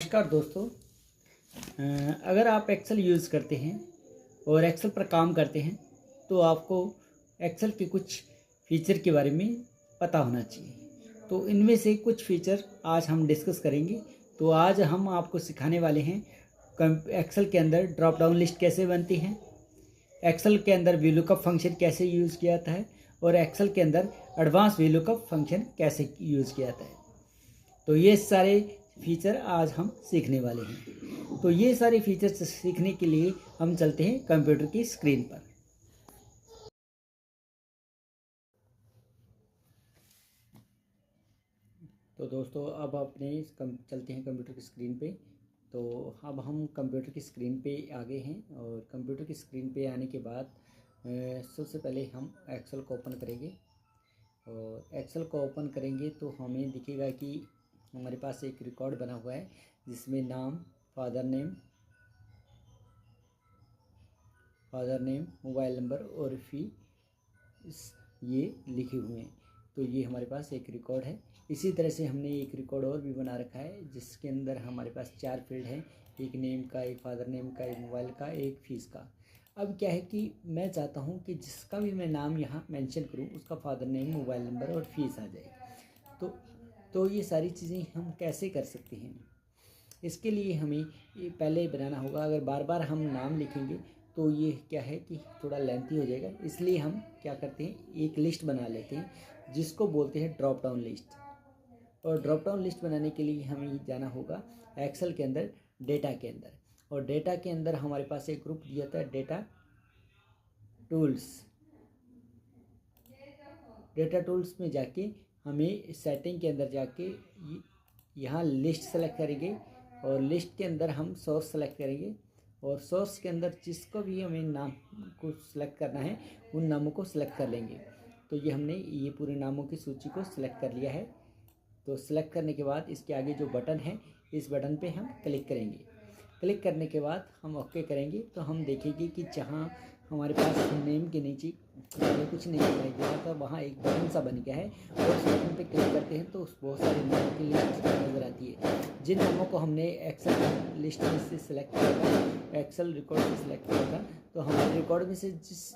नमस्कार दोस्तों। अगर आप एक्सेल यूज़ करते हैं और एक्सेल पर काम करते हैं तो आपको एक्सेल के कुछ फीचर के बारे में पता होना चाहिए। तो इनमें से कुछ फीचर आज हम डिस्कस करेंगे। तो आज हम आपको सिखाने वाले हैं एक्सेल के अंदर ड्रॉप डाउन लिस्ट कैसे बनती है, एक्सेल के अंदर वीलुकअप फंक्शन कैसे यूज़ किया जाता है और एक्सेल के अंदर एडवांस वीलुकअप फंक्शन कैसे यूज़ किया जाता है। तो ये सारे फीचर आज हम सीखने वाले हैं। तो ये सारे फीचर्स सीखने के लिए हम चलते हैं कंप्यूटर की स्क्रीन पर। तो दोस्तों अब अपने चलते हैं कंप्यूटर की स्क्रीन पे। तो अब हम कंप्यूटर की स्क्रीन पे आ गए हैं और कंप्यूटर की स्क्रीन पे आने के बाद सबसे पहले हम एक्सेल को ओपन करेंगे। और एक्सेल को ओपन करेंगे तो हमें दिखेगा कि हमारे पास एक रिकॉर्ड बना हुआ है जिसमें नाम, फादर नेम, मोबाइल नंबर और फीस ये लिखे हुए हैं। तो ये हमारे पास एक रिकॉर्ड है। इसी तरह से हमने एक रिकॉर्ड और भी बना रखा है जिसके अंदर हमारे पास 4 फील्ड हैं, एक नेम का, एक फादर नेम का, एक मोबाइल का, एक फीस का। अब क्या है कि मैं चाहता हूँ कि जिसका भी मैं नाम यहाँ मेंशन करूँ उसका फादर नेम, मोबाइल नंबर और फीस आ जाए। तो ये सारी चीज़ें हम कैसे कर सकते हैं, इसके लिए हमें ये पहले बनाना होगा। अगर बार बार हम नाम लिखेंगे तो ये क्या है कि थोड़ा लेंथी हो जाएगा, इसलिए हम क्या करते हैं, एक लिस्ट बना लेते हैं जिसको बोलते हैं ड्रॉप डाउन लिस्ट। और ड्रॉप डाउन लिस्ट बनाने के लिए हमें जाना होगा एक्सेल के अंदर, डेटा के अंदर। और डेटा के अंदर हमारे पास एक ग्रुप दिया था डेटा टूल्स। डेटा टूल्स में जाके हमें सेटिंग के अंदर जाके यहाँ लिस्ट सेलेक्ट करेंगे और लिस्ट के अंदर हम सोर्स सेलेक्ट करेंगे। और सोर्स के अंदर जिसको भी हमें नाम को सिलेक्ट करना है उन नामों को सिलेक्ट कर लेंगे। तो ये हमने ये पूरे नामों की सूची को सिलेक्ट कर लिया है। तो सिलेक्ट करने के बाद इसके आगे जो बटन है इस बटन पे हम क्लिक करेंगे। क्लिक करने के बाद हम ओके करेंगे तो हम देखेंगे कि जहाँ हमारे पास नेम के नीचे कुछ नहीं दिखाई दे रहा था वहाँ एक बटन सा बन गया है और उस बटन पे क्लिक करते हैं तो बहुत सारे नामों की लिस्ट नज़र आती है। जिन नामों को हमने एक्सेल लिस्ट में से सिलेक्ट किया था, एक्सेल रिकॉर्ड से सिलेक्ट किया था, तो हमारे रिकॉर्ड में से जिस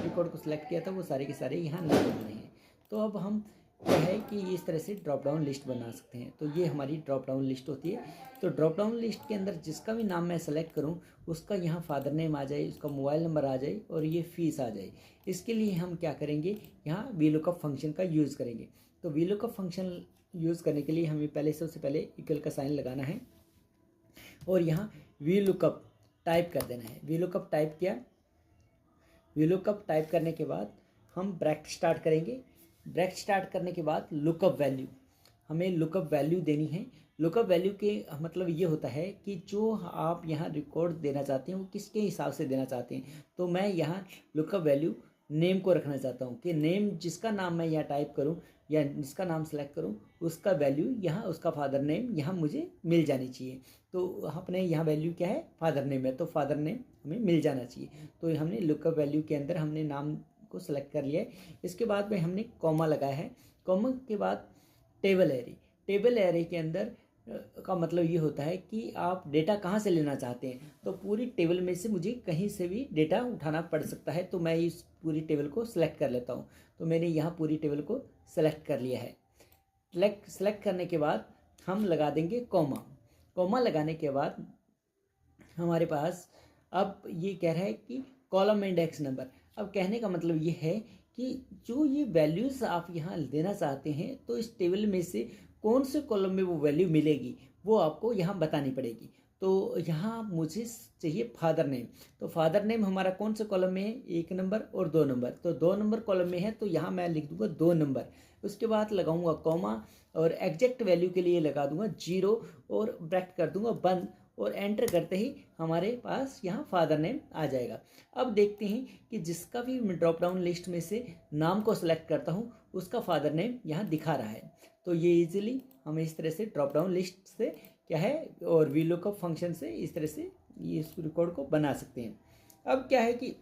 रिकॉर्ड को सिलेक्ट किया था वो सारे के सारे यहाँ नहीं बन रहे हैं। तो अब हम क्या है कि इस तरह से ड्रॉप डाउन लिस्ट बना सकते हैं। तो ये हमारी ड्रॉप डाउन लिस्ट होती है। तो ड्रॉप डाउन लिस्ट के अंदर जिसका भी नाम मैं सेलेक्ट करूं उसका यहाँ फादर नेम आ जाए, उसका मोबाइल नंबर आ जाए और ये फीस आ जाए। इसके लिए हम क्या करेंगे, यहाँ वीलुकअप फंक्शन का यूज़ करेंगे। तो वीलुकअप फंक्शन यूज़ करने के लिए हमें सबसे पहले इक्वल का साइन लगाना है और यहाँ वीलुकअप टाइप कर देना है। वीलुकअप टाइप किया। वीलुकअप टाइप करने के बाद हम ब्रैकेट स्टार्ट करेंगे। ब्रैकेट स्टार्ट करने के बाद लुकअप वैल्यू, हमें लुकअप वैल्यू देनी है। लुकअप वैल्यू के मतलब ये होता है कि जो आप यहाँ रिकॉर्ड देना चाहते हैं वो किसके हिसाब से देना चाहते हैं। तो मैं यहाँ लुकअप वैल्यू नेम को रखना चाहता हूँ कि नेम जिसका नाम मैं यहाँ टाइप करूँ या जिसका नाम सेलेक्ट करूँ उसका वैल्यू यहाँ, उसका फादर नेम यहाँ मुझे मिल जानी चाहिए। तो अपने यहाँ वैल्यू क्या है, फादर नेम है, तो फादर नेम हमें मिल जाना चाहिए। तो हमने लुकअप वैल्यू के अंदर हमने नाम को सेलेक्ट कर लिया है। इसके बाद में हमने कॉमा लगाया है। कॉमा के बाद टेबल एरे। टेबल एरे के अंदर का मतलब ये होता है कि आप डेटा कहाँ से लेना चाहते हैं। तो पूरी टेबल में से मुझे कहीं से भी डेटा उठाना पड़ सकता है, तो मैं इस पूरी टेबल को सिलेक्ट कर लेता हूँ। तो मैंने यहाँ पूरी टेबल को सेलेक्ट कर लिया है। सेलेक्ट करने के बाद हम लगा देंगे कॉमा। कॉमा लगाने के बाद हमारे पास अब ये कह रहा है कि कॉलम इंडेक्स नंबर। अब कहने का मतलब ये है कि जो ये वैल्यूज़ आप यहाँ देना चाहते हैं तो इस टेबल में से कौन से कॉलम में वो वैल्यू मिलेगी वो आपको यहाँ बतानी पड़ेगी। तो यहाँ मुझे चाहिए फादर नेम। तो फादर नेम हमारा कौन से कॉलम में है, 1 नंबर और 2 नंबर। तो 2 नंबर कॉलम में है तो यहाँ मैं लिख दूंगा 2 नंबर। उसके बाद लगाऊंगा कॉमा और एग्जैक्ट वैल्यू के लिए लगा दूंगा 0 और ब्रैकेट कर दूंगा बंद और एंटर करते ही हमारे पास यहाँ फादर नेम आ जाएगा। अब देखते हैं कि जिसका भी मैं ड्रॉप डाउन लिस्ट में से नाम को सिलेक्ट करता हूँ उसका फादर नेम यहाँ दिखा रहा है। तो ये इजीली हम इस तरह से ड्रॉप डाउन लिस्ट से क्या है और वीलुकअप फंक्शन से इस तरह से ये इस रिकॉर्ड को बना सकते हैं। अब क्या है कि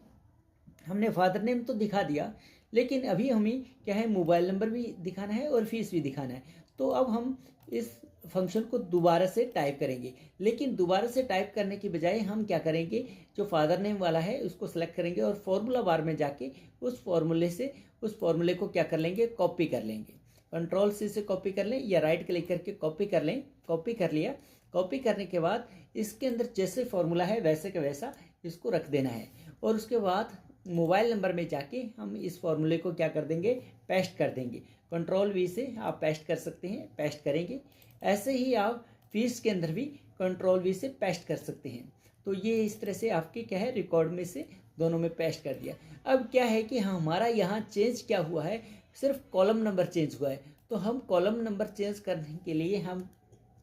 हमने फादर नेम तो दिखा दिया, लेकिन अभी हमें क्या है मोबाइल नंबर भी दिखाना है और फीस भी दिखाना है। तो अब हम इस फंक्शन को दोबारा से टाइप करेंगे। लेकिन दोबारा से टाइप करने की बजाय हम क्या करेंगे, जो फादर नेम वाला है उसको सेलेक्ट करेंगे और फॉर्मूला बार में जाके उस फॉर्मूले को क्या कर लेंगे, कॉपी कर लेंगे। कंट्रोल सी से कॉपी कर लें या राइट क्लिक करके कॉपी कर लें। कॉपी कर लिया। कॉपी करने के बाद इसके अंदर जैसे फॉर्मूला है वैसे का वैसा इसको रख देना है और उसके बाद मोबाइल नंबर में जाके हम इस फॉर्मूले को क्या कर देंगे, पेस्ट कर देंगे। कंट्रोल वी से आप पेस्ट कर सकते हैं, पेस्ट करेंगे। ऐसे ही आप फीस के अंदर भी कंट्रोल वी से पेस्ट कर सकते हैं। तो ये इस तरह से आपके क्या है, रिकॉर्ड में से दोनों में पेस्ट कर दिया। अब क्या है कि हमारा यहाँ चेंज क्या हुआ है, सिर्फ कॉलम नंबर चेंज हुआ है। तो हम कॉलम नंबर चेंज करने के लिए हम,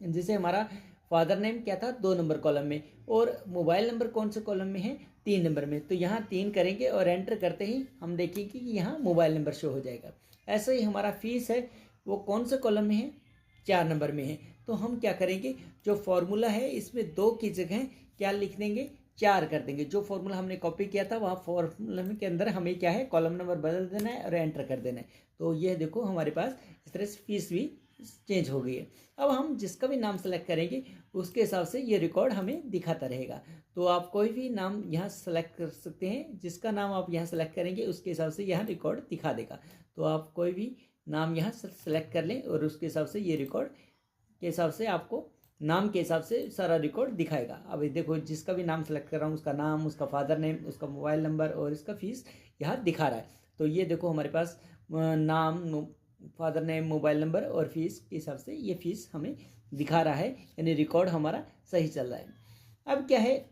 जैसे हमारा फादर नेम क्या था 2 नंबर कॉलम में और मोबाइल नंबर कौन से कॉलम में है, 3 नंबर में, तो यहाँ 3 करेंगे और एंटर करते ही हम देखेंगे कि यहाँ मोबाइल नंबर शो हो जाएगा। ऐसे ही हमारा फीस है वो कौन से कॉलम में है, 4 नंबर में है। तो हम क्या करेंगे, जो फॉर्मूला है इसमें 2 की जगह क्या लिख देंगे, 4 कर देंगे। जो फॉर्मूला हमने कॉपी किया था वहाँ फॉर्मूला के अंदर हमें क्या है, कॉलम नंबर बदल देना है और एंटर कर देना है। तो ये देखो हमारे पास इस तरह से फीस भी चेंज हो गई है। अब हम जिसका भी नाम सेलेक्ट करेंगे उसके हिसाब से ये रिकॉर्ड हमें दिखाता रहेगा। तो आप कोई भी नाम यहाँ सेलेक्ट कर सकते हैं, जिसका नाम आप यहाँ सेलेक्ट करेंगे उसके हिसाब से यहाँ रिकॉर्ड दिखा देगा। तो आप कोई भी नाम यहाँ सेलेक्ट कर लें और उसके हिसाब से ये रिकॉर्ड के हिसाब से आपको नाम के हिसाब से सारा रिकॉर्ड दिखाएगा। अब देखो जिसका भी नाम सेलेक्ट कर रहा हूँ उसका नाम, उसका फादर नेम, उसका मोबाइल नंबर और इसका फीस यहाँ दिखा रहा है। तो ये देखो हमारे पास नाम, फादर नेम, मोबाइल नंबर और फीस के हिसाब से ये फीस हमें दिखा रहा है, यानी रिकॉर्ड हमारा सही चल रहा है। अब क्या है,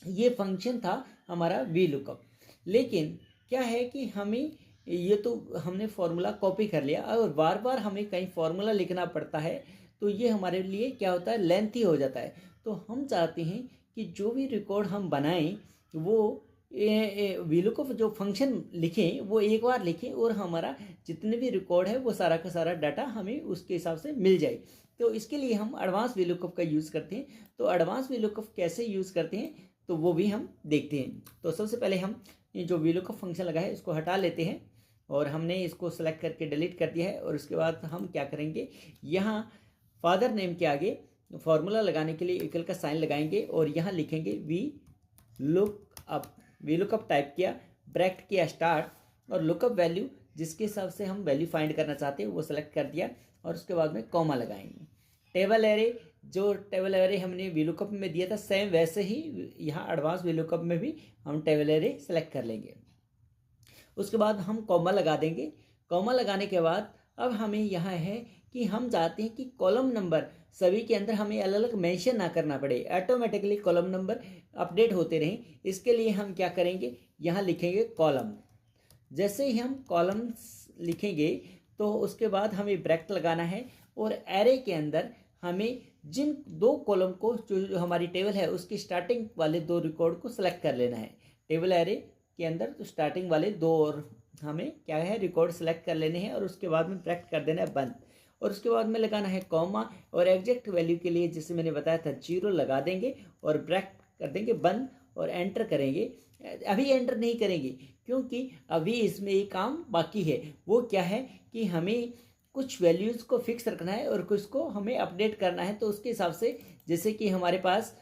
ये फंक्शन था हमारा वी लुकअप। लेकिन क्या है कि हमें ये तो हमने फॉर्मूला कॉपी कर लिया और बार बार हमें कहीं फॉर्मूला लिखना पड़ता है, तो ये हमारे लिए क्या होता है, लेंथी हो जाता है। तो हम चाहते हैं कि जो भी रिकॉर्ड हम बनाएं वो वीलुकअप जो फंक्शन लिखें वो एक बार लिखें और हमारा जितने भी रिकॉर्ड है वो सारा का सारा डाटा हमें उसके हिसाब से मिल जाए। तो इसके लिए हम एडवांस वीलुकअप का यूज़ करते हैं। तो एडवांस वीलुकअप कैसे यूज़ करते हैं तो वो भी हम देखते हैं। तो सबसे पहले हम ये जो वीलुकअप फंक्शन लगा है इसको हटा लेते हैं और हमने इसको सेलेक्ट करके डिलीट कर दिया है। और उसके बाद हम क्या करेंगे, यहाँ फादर नेम के आगे फॉर्मूला लगाने के लिए इक्वल का साइन लगाएंगे और यहाँ लिखेंगे वी लुकअप टाइप किया, ब्रैकेट किया स्टार्ट और लुकअप वैल्यू जिसके हिसाब से हम वैल्यू फाइंड करना चाहते हैं वो सेलेक्ट कर दिया और उसके बाद में कॉमा लगाएंगे। टेबल एरे, जो टेबल एरे हमने वीलुकअप में दिया था सेम वैसे ही यहाँ एडवांस वीलुकअप में भी हम टेबल एरे सेलेक्ट कर लेंगे। उसके बाद हम कॉमा लगा देंगे। कॉमा लगाने के बाद अब हमें यहाँ है कि हम चाहते हैं कि कॉलम नंबर सभी के अंदर हमें अलग अलग मेंशन ना करना पड़े, ऑटोमेटिकली कॉलम नंबर अपडेट होते रहें। इसके लिए हम क्या करेंगे, यहाँ लिखेंगे कॉलम। जैसे ही हम कॉलम लिखेंगे तो उसके बाद हमें ब्रैकेट लगाना है और एरे के अंदर हमें जिन 2 कॉलम को जो हमारी टेबल है उसकी स्टार्टिंग वाले 2 रिकॉर्ड को सिलेक्ट कर लेना है। टेबल एरे के अंदर तो स्टार्टिंग वाले 2 और हमें क्या है रिकॉर्ड सेलेक्ट कर लेने हैं और उसके बाद में ब्रैकेट कर देना है बंद। और उसके बाद में लगाना है कॉमा और एग्जैक्ट वैल्यू के लिए जैसे मैंने बताया था 0 लगा देंगे और ब्रैकेट कर देंगे बंद और एंटर करेंगे। अभी एंटर नहीं करेंगे क्योंकि अभी इसमें एक काम बाकी है। वो क्या है कि हमें कुछ वैल्यूज़ को फिक्स रखना है और कुछ को हमें अपडेट करना है। तो उसके हिसाब से जैसे कि हमारे पास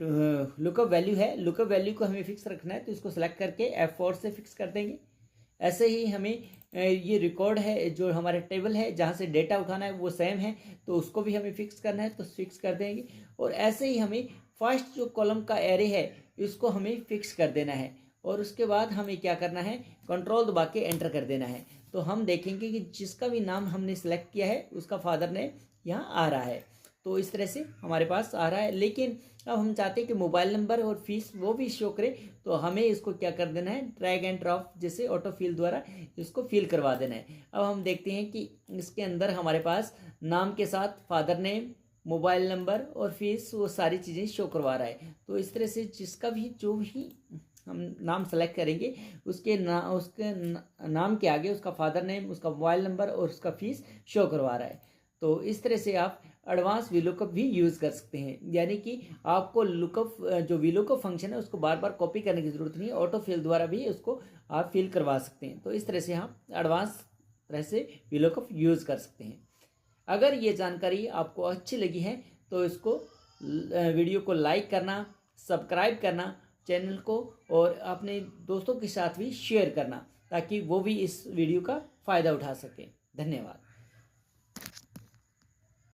लुकअप वैल्यू है, लुकअप वैल्यू को हमें फिक्स रखना है तो इसको सेलेक्ट करके F4 से फिक्स कर देंगे। ऐसे ही हमें ये रिकॉर्ड है जो हमारे टेबल है जहाँ से डेटा उठाना है वो सेम है तो उसको भी हमें फिक्स करना है तो फिक्स कर देंगे। और ऐसे ही हमें फर्स्ट जो कॉलम का एरे है इसको हमें फिक्स कर देना है और उसके बाद हमें क्या करना है, कंट्रोल दबा के एंटर कर देना है। तो हम देखेंगे कि जिसका भी नाम हमने सेलेक्ट किया है उसका फादर नेम यहाँ आ रहा है। तो इस तरह से हमारे पास आ रहा है। लेकिन अब हम चाहते हैं कि मोबाइल नंबर और फीस वो भी शो करे तो हमें इसको क्या कर देना है, ड्रैग एंड ड्रॉप जैसे ऑटो फिल द्वारा इसको फिल करवा देना है। अब हम देखते हैं कि इसके अंदर हमारे पास नाम के साथ फादर नेम, मोबाइल नंबर और फीस वो सारी चीज़ें शो करवा रहा है। तो इस तरह से जिसका भी जो भी हम नाम सेलेक्ट करेंगे उसके नाम के आगे उसका फादर नेम, उसका मोबाइल नंबर और उसका फीस शो करवा रहा है। तो इस तरह से आप एडवांस वीलुकअप भी यूज़ कर सकते हैं, यानी कि आपको लुकअप जो वीलुकअप फंक्शन है उसको बार बार कॉपी करने की ज़रूरत नहीं है, ऑटो फिल द्वारा भी उसको आप फिल करवा सकते हैं। तो इस तरह से हम एडवांस तरह से वीलुकअप यूज़ कर सकते हैं। अगर ये जानकारी आपको अच्छी लगी है तो इसको वीडियो को लाइक करना, सब्सक्राइब करना चैनल को, और अपने दोस्तों के साथ भी शेयर करना ताकि वो भी इस वीडियो का फ़ायदा उठा सकें। धन्यवाद।